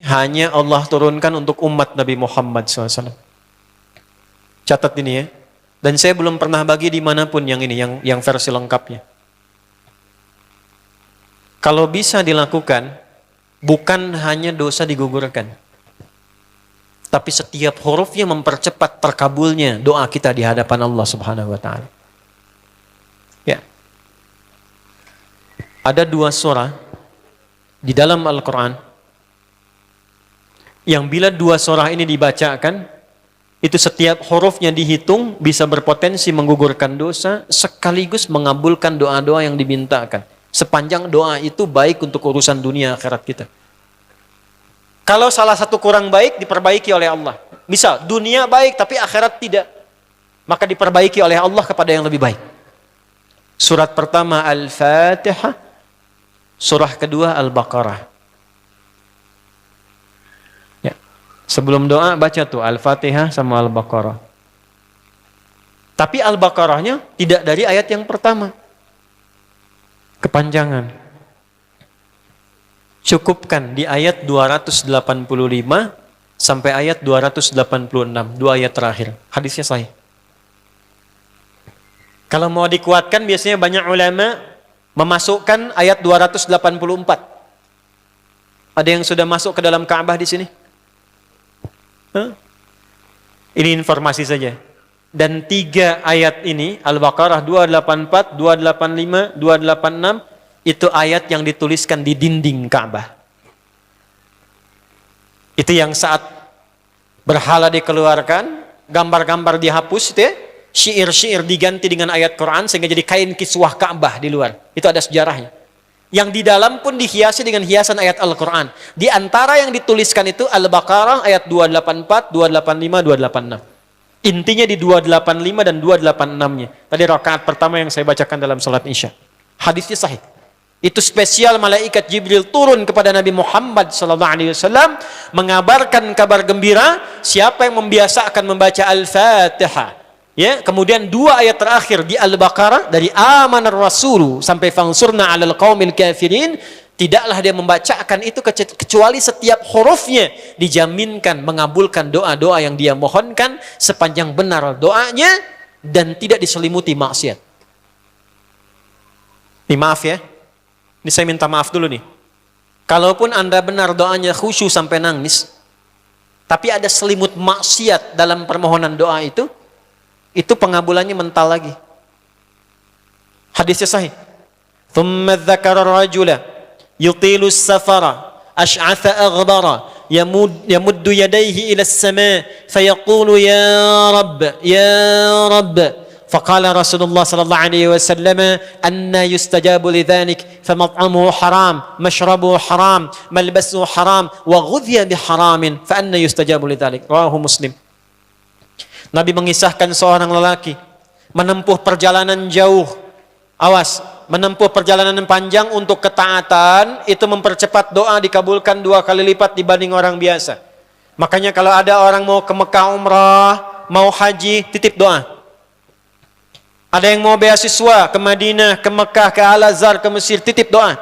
hanya Allah turunkan untuk umat Nabi Muhammad SAW. Catat ini ya. Dan saya belum pernah bagi dimanapun yang ini, yang versi lengkapnya. Kalau bisa dilakukan, bukan hanya dosa digugurkan, tapi setiap hurufnya mempercepat terkabulnya doa kita di hadapan Allah Subhanahu wa Ta'ala. Ya. Ada 2 surah di dalam Al-Quran yang bila 2 surah ini dibacakan, itu setiap hurufnya dihitung bisa berpotensi menggugurkan dosa sekaligus mengabulkan doa-doa yang dimintakan. Sepanjang doa itu baik untuk urusan dunia akhirat kita. Kalau salah satu kurang baik, diperbaiki oleh Allah. Misal, dunia baik tapi akhirat tidak, maka diperbaiki oleh Allah kepada yang lebih baik. Surat pertama Al-Fatihah, surah kedua Al-Baqarah. Ya. Sebelum doa baca tuh Al-Fatihah sama Al-Baqarah. Tapi Al-Baqarahnya tidak dari ayat yang pertama. Kepanjangan. Cukupkan di ayat 285 sampai ayat 286, 2 ayat terakhir. Hadisnya sahih. Kalau mau dikuatkan biasanya banyak ulama memasukkan ayat 284. Ada yang sudah masuk ke dalam Ka'bah di sini? Ini informasi saja. Dan 3 ayat ini, Al-Baqarah 284, 285, 286, itu ayat yang dituliskan di dinding Ka'bah. Itu yang saat berhala dikeluarkan, gambar-gambar dihapus, itu ya, syair-syair diganti dengan ayat Quran sehingga jadi kain kiswah Ka'bah di luar. Itu ada sejarahnya. Yang di dalam pun dihiasi dengan hiasan ayat Al-Quran. Di antara yang dituliskan itu Al-Baqarah ayat 284, 285, 286. Intinya di 285 dan 286-nya. Tadi rakaat pertama yang saya bacakan dalam salat Isya. Hadisnya sahih. Itu spesial malaikat Jibril turun kepada Nabi Muhammad SAW mengabarkan kabar gembira siapa yang membiasakan membaca Al-Fatihah. Ya, kemudian 2 ayat terakhir di Al-Baqarah dari amanar rasulu sampai fangsurna 'alal qaumil kafirin, tidaklah dia membacakan itu kecuali setiap hurufnya dijaminkan mengabulkan doa-doa yang dia mohonkan sepanjang benar doanya dan tidak diselimuti maksiat. Ini maaf ya. Ini saya minta maaf dulu nih. Kalaupun Anda benar doanya khusyuk sampai nangis, tapi ada selimut maksiat dalam permohonan doa itu pengabulannya mental lagi. Hadisnya sahih. Thumma dzakara rajula yutilu as-safara ash'atha aghbara yamuddu yadayhi ila as-sama' fayaqulu ya rabb faqala Rasulullah sallallahu alaihi wasallam anna yustajabu lidzalik famat'amuhu haram mashrabuhu haram malbasuhu haram wa ghudhiya biharamin fa anna yustajabu lidzalik. Rawahu Muslim. Nabi mengisahkan seorang lelaki menempuh perjalanan jauh. Awas, menempuh perjalanan panjang untuk ketaatan itu mempercepat doa dikabulkan 2 kali lipat dibanding orang biasa. Makanya kalau ada orang mau ke Mekah umrah, mau haji, titip doa. Ada yang mau beasiswa ke Madinah, ke Mekah, ke Al-Azhar, ke Mesir, titip doa.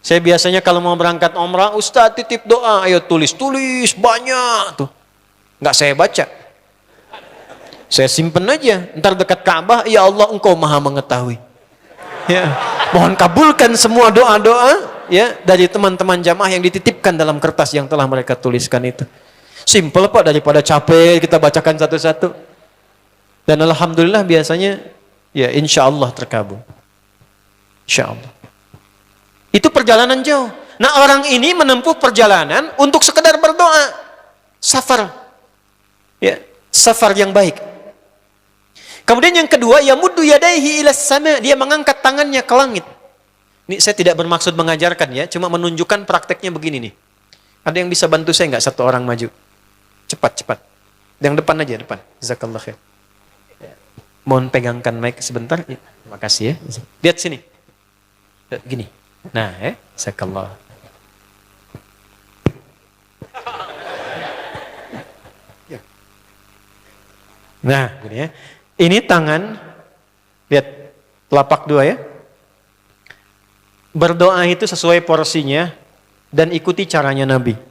Saya biasanya kalau mau berangkat umrah, Ustaz titip doa, ayo tulis banyak tuh. Nggak saya baca. Saya simpen aja, ntar dekat Ka'bah, ya Allah engkau maha mengetahui. Ya, mohon kabulkan semua doa-doa ya dari teman-teman jamaah yang dititipkan dalam kertas yang telah mereka tuliskan itu. Simple Pak, daripada capek kita bacakan satu-satu. Dan alhamdulillah biasanya ya insya Allah terkabul. Insya Allah. Itu perjalanan jauh. Nah orang ini menempuh perjalanan untuk sekedar berdoa. Safar. Ya, safar yang baik. Kemudian yang kedua, yamuddu yadayhi ilas sama', dia mengangkat tangannya ke langit. Ini saya tidak bermaksud mengajarkan ya, cuma menunjukkan prakteknya begini nih. Ada yang bisa bantu saya nggak satu orang maju? Cepat. Yang depan aja, depan. Jazakallah khair. Mohon pegangkan mic sebentar. Ya, terima kasih ya. Lihat sini. Gini. Nah, jazakallah. Nah, gini ya. Ini tangan, lihat telapak 2 ya. Berdoa itu sesuai porsinya, dan ikuti caranya Nabi.